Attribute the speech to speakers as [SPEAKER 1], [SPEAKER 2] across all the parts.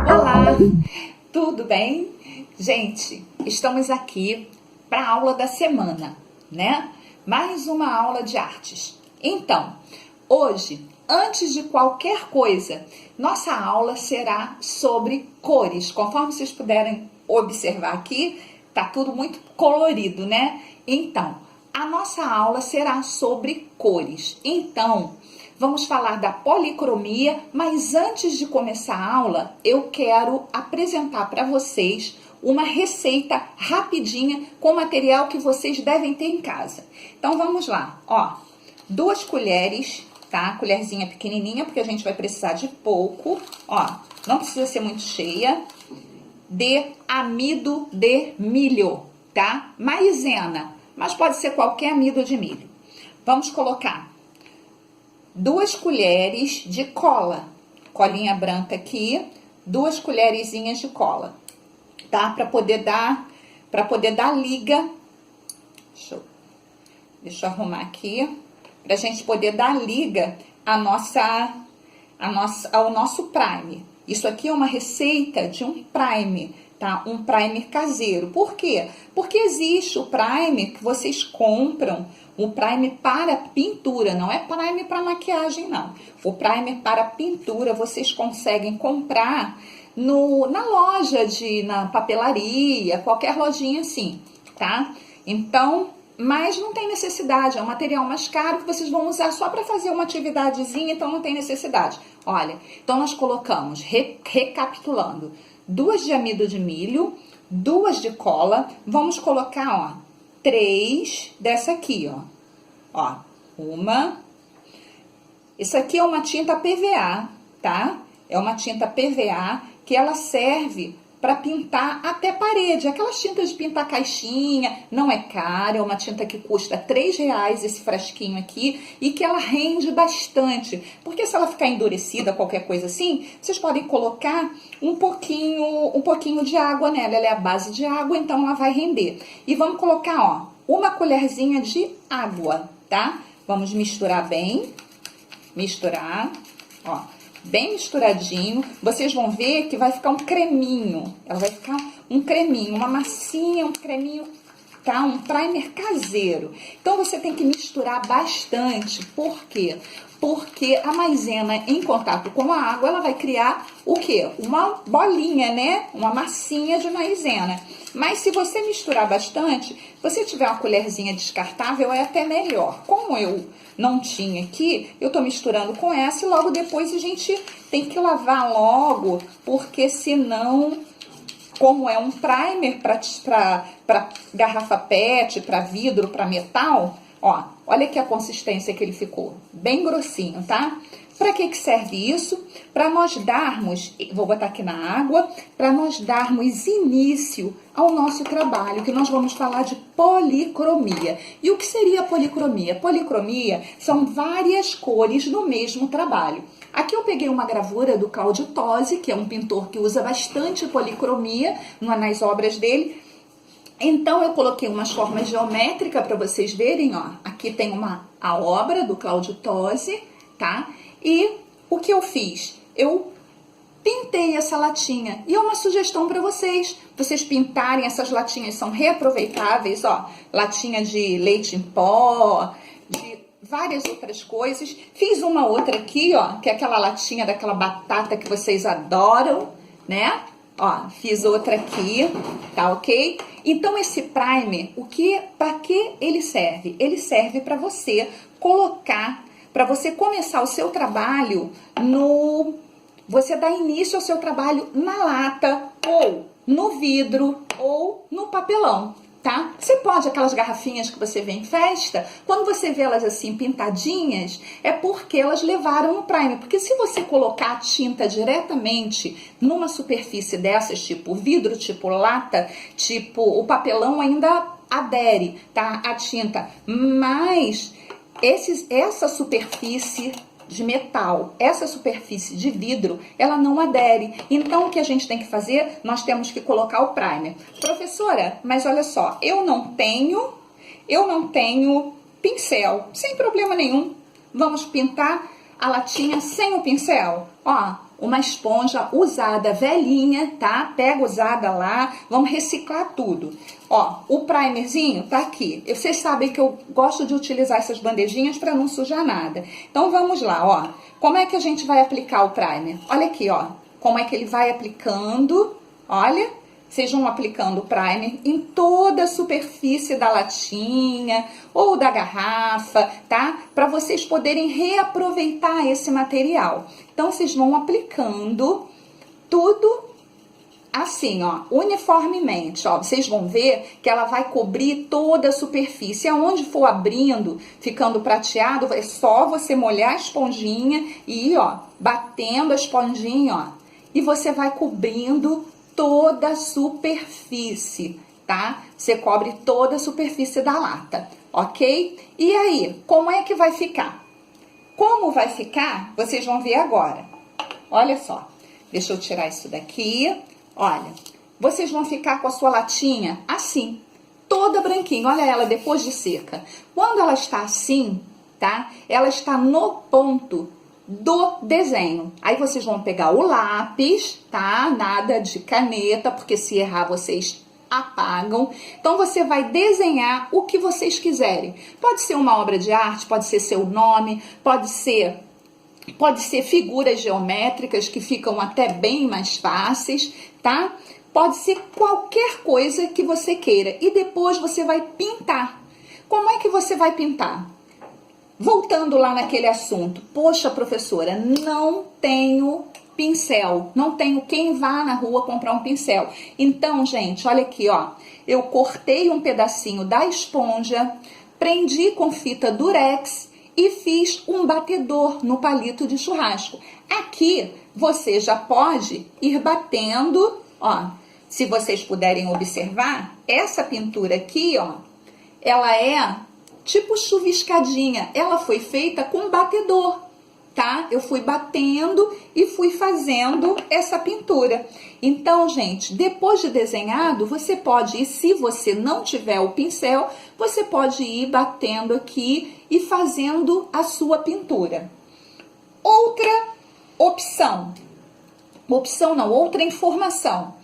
[SPEAKER 1] Olá, tudo bem? Gente, estamos aqui para a aula da semana, né? Mais uma aula de artes. Então, hoje, antes de qualquer coisa, nossa aula será sobre cores. Conforme vocês puderem observar aqui, tá tudo muito colorido, né? Então, a nossa aula será sobre cores. Então, vamos falar da policromia, mas antes de começar a aula, eu quero apresentar para vocês uma receita rapidinha com material que vocês devem ter em casa. Então, vamos lá. Ó, 2 colheres, tá? Colherzinha pequenininha, porque a gente vai precisar de pouco. Ó, não precisa ser muito cheia. De amido de milho, tá? Maizena, mas pode ser qualquer amido de milho. Vamos colocar 2 colheres de cola, colinha branca aqui, 2 colherezinhas de cola, tá? Para poder dar liga. Deixa eu arrumar aqui, pra gente poder dar liga ao nosso primer. Isso aqui é uma receita de um primer, tá? Um primer caseiro. Por quê? Porque existe o primer que vocês compram, o primer para pintura, não é primer para maquiagem, não. O primer para pintura vocês conseguem comprar na loja, na papelaria, qualquer lojinha assim, tá? Então, mas não tem necessidade, é um material mais caro que vocês vão usar só para fazer uma atividadezinha, então não tem necessidade. Olha, então nós colocamos, recapitulando, 2 de amido de milho, 2 de cola, vamos colocar, ó, 3 dessa aqui, ó, uma. Isso aqui é uma tinta PVA, tá? É uma tinta PVA que ela serve para pintar até parede, aquelas tintas de pintar caixinha, não é cara, é uma tinta que custa R$3 esse frasquinho aqui e que ela rende bastante, porque se ela ficar endurecida, qualquer coisa assim, vocês podem colocar um pouquinho de água nela, ela é a base de água, então ela vai render. E vamos colocar, ó, uma colherzinha de água, tá? Vamos misturar bem, ó. Bem misturadinho, vocês vão ver que vai ficar um creminho, ela vai ficar um creminho, uma massinha, um creminho, tá? Um primer caseiro. Então, você tem que misturar bastante, por quê? Porque a maisena em contato com a água, ela vai criar o quê? Uma bolinha, né? Uma massinha de maisena. Mas se você misturar bastante, se você tiver uma colherzinha descartável, é até melhor. Como eu não tinha aqui, eu tô misturando com essa e logo depois a gente tem que lavar logo, porque senão, como é um primer para garrafa PET, para vidro, para metal, ó, olha aqui a consistência que ele ficou, bem grossinho, tá? Para que serve isso? Para nós darmos, vou botar aqui na água, para nós darmos início ao nosso trabalho, que nós vamos falar de policromia. E o que seria policromia? Policromia são várias cores no mesmo trabalho. Aqui eu peguei uma gravura do Claudio Tosi, que é um pintor que usa bastante policromia nas obras dele. Então, eu coloquei umas formas geométricas para vocês verem, ó. Aqui tem a obra do Claudio Tosi, tá? E o que eu fiz? Eu pintei essa latinha. E é uma sugestão para vocês. Vocês pintarem, essas latinhas são reaproveitáveis, ó. Latinha de leite em pó, de várias outras coisas. Fiz uma outra aqui, ó, que é aquela latinha daquela batata que vocês adoram, né? Ó, fiz outra aqui, tá ok? Então, esse primer, para que ele serve? Ele serve para você colocar, para você começar o seu trabalho você dá início ao seu trabalho na lata, ou no vidro, ou no papelão, tá? Você pode, aquelas garrafinhas que você vê em festa, quando você vê elas assim pintadinhas, é porque elas levaram um primer. Porque se você colocar a tinta diretamente numa superfície dessas, tipo vidro, tipo lata, tipo o papelão, ainda adere, tá? A tinta. Mas essa superfície de metal, essa superfície de vidro, ela não adere. Então, o que a gente tem que fazer? Nós temos que colocar o primer. Professora, mas olha só, eu não tenho pincel. Sem problema nenhum. Vamos pintar a latinha sem o pincel? Ó, uma esponja usada, velhinha, tá? Pega usada lá, vamos reciclar tudo. Ó, o primerzinho tá aqui. Vocês sabem que eu gosto de utilizar essas bandejinhas para não sujar nada. Então vamos lá, ó. Como é que a gente vai aplicar o primer? Olha aqui, ó. Como é que ele vai aplicando, olha. Vocês vão aplicando o primer em toda a superfície da latinha ou da garrafa, tá? Para vocês poderem reaproveitar esse material. Então, vocês vão aplicando tudo assim, ó, uniformemente, ó. Vocês vão ver que ela vai cobrir toda a superfície. Aonde for abrindo, ficando prateado, é só você molhar a esponjinha e ir, ó, batendo a esponjinha, ó. E você vai cobrindo toda a superfície, tá? Você cobre toda a superfície da lata, ok? E aí, como é que vai ficar? Como vai ficar, vocês vão ver agora. Olha só, deixa eu tirar isso daqui. Olha, vocês vão ficar com a sua latinha assim, toda branquinha. Olha ela depois de seca. Quando ela está assim, tá? Ela está no ponto do desenho. Aí vocês vão pegar o lápis, tá? Nada de caneta, porque se errar vocês apagam. Então você vai desenhar o que vocês quiserem. Pode ser uma obra de arte, pode ser seu nome, pode ser figuras geométricas que ficam até bem mais fáceis, tá? Pode ser qualquer coisa que você queira. E depois você vai pintar. Como é que você vai pintar? Voltando lá naquele assunto, poxa, professora, não tenho pincel, não tenho quem vá na rua comprar um pincel. Então, gente, olha aqui, ó, eu cortei um pedacinho da esponja, prendi com fita durex e fiz um batedor no palito de churrasco. Aqui, você já pode ir batendo, ó, se vocês puderem observar, essa pintura aqui, ó, ela é tipo chuviscadinha, ela foi feita com batedor, tá? Eu fui batendo e fui fazendo essa pintura. Então, gente, depois de desenhado, você pode ir, se você não tiver o pincel, você pode ir batendo aqui e fazendo a sua pintura. Outra opção não, outra informação.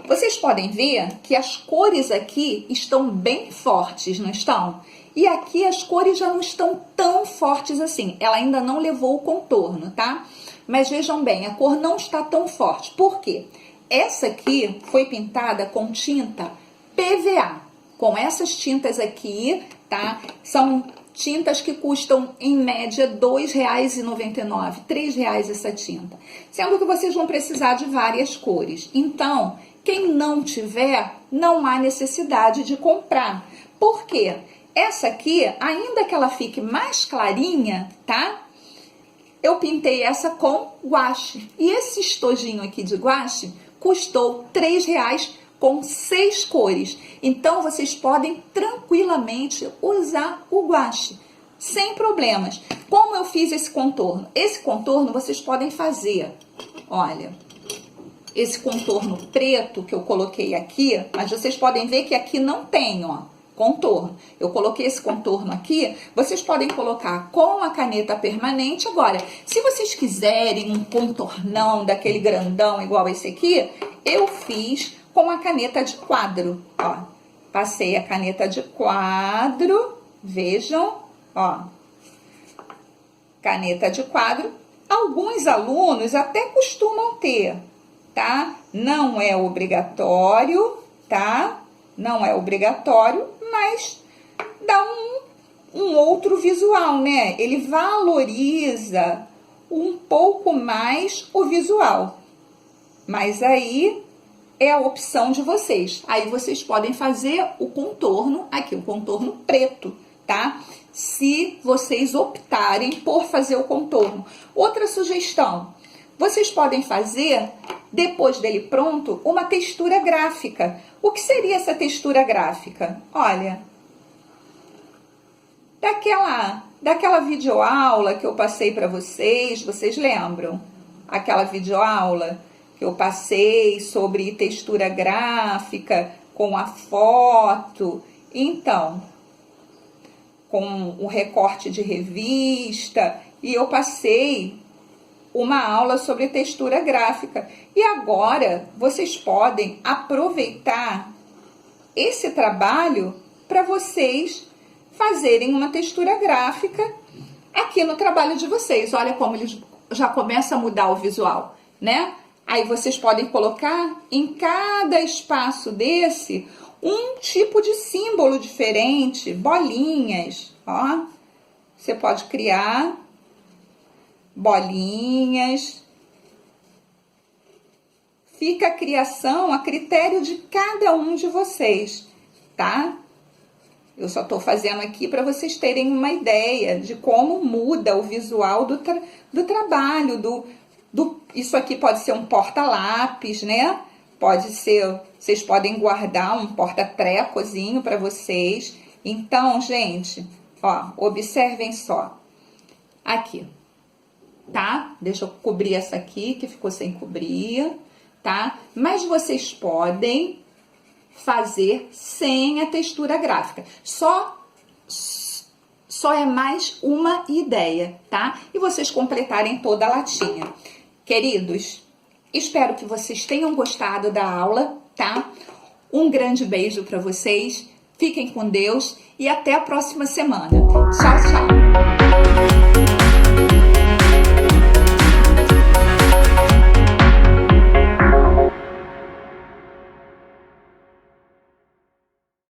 [SPEAKER 1] Vocês podem ver que as cores aqui estão bem fortes, não estão? E aqui as cores já não estão tão fortes assim. Ela ainda não levou o contorno, tá? Mas vejam bem, a cor não está tão forte. Por quê? Essa aqui foi pintada com tinta PVA. Com essas tintas aqui, tá? São tintas que custam, em média, R$ 2,99, R$ 3,00 essa tinta. Sendo que vocês vão precisar de várias cores. Então, quem não tiver, não há necessidade de comprar. Por quê? Essa aqui, ainda que ela fique mais clarinha, tá? Eu pintei essa com guache. E esse estojinho aqui de guache custou R$ 3,00 com 6 cores. Então, vocês podem tranquilamente usar o guache, sem problemas. Como eu fiz esse contorno? Esse contorno vocês podem fazer, olha, esse contorno preto que eu coloquei aqui, mas vocês podem ver que aqui não tem, ó, contorno. Eu coloquei esse contorno aqui, vocês podem colocar com a caneta permanente. Agora, se vocês quiserem um contornão daquele grandão igual esse aqui, eu fiz com a caneta de quadro, ó. Passei a caneta de quadro, vejam, ó. Caneta de quadro. Alguns alunos até costumam ter, tá? Não é obrigatório, tá? Não é obrigatório, mas dá um outro visual, né? Ele valoriza um pouco mais o visual. Mas aí é a opção de vocês. Aí vocês podem fazer o contorno aqui, o contorno preto, tá? Se vocês optarem por fazer o contorno. Outra sugestão, vocês podem fazer, depois dele pronto, uma textura gráfica. O que seria essa textura gráfica? Olha, daquela videoaula que eu passei para vocês, vocês lembram? Aquela videoaula que eu passei sobre textura gráfica com a foto. Então, com o recorte de revista e eu passei uma aula sobre textura gráfica. E agora vocês podem aproveitar esse trabalho para vocês fazerem uma textura gráfica aqui no trabalho de vocês. Olha como eles já começam a mudar o visual, né? Aí vocês podem colocar em cada espaço desse um tipo de símbolo diferente, bolinhas, ó. Você pode criar bolinhas. Fica a criação a critério de cada um de vocês, tá? Eu só tô fazendo aqui para vocês terem uma ideia de como muda o visual do trabalho, isso aqui pode ser um porta-lápis, né? Pode ser, vocês podem guardar um porta-trecozinho para vocês. Então, gente, ó, observem só. Aqui, tá? Deixa eu cobrir essa aqui, que ficou sem cobrir, tá? Mas vocês podem fazer sem a textura gráfica. Só é mais uma ideia, tá? E vocês completarem toda a latinha. Queridos, espero que vocês tenham gostado da aula, tá? Um grande beijo para vocês. Fiquem com Deus e até a próxima semana. Tchau, tchau!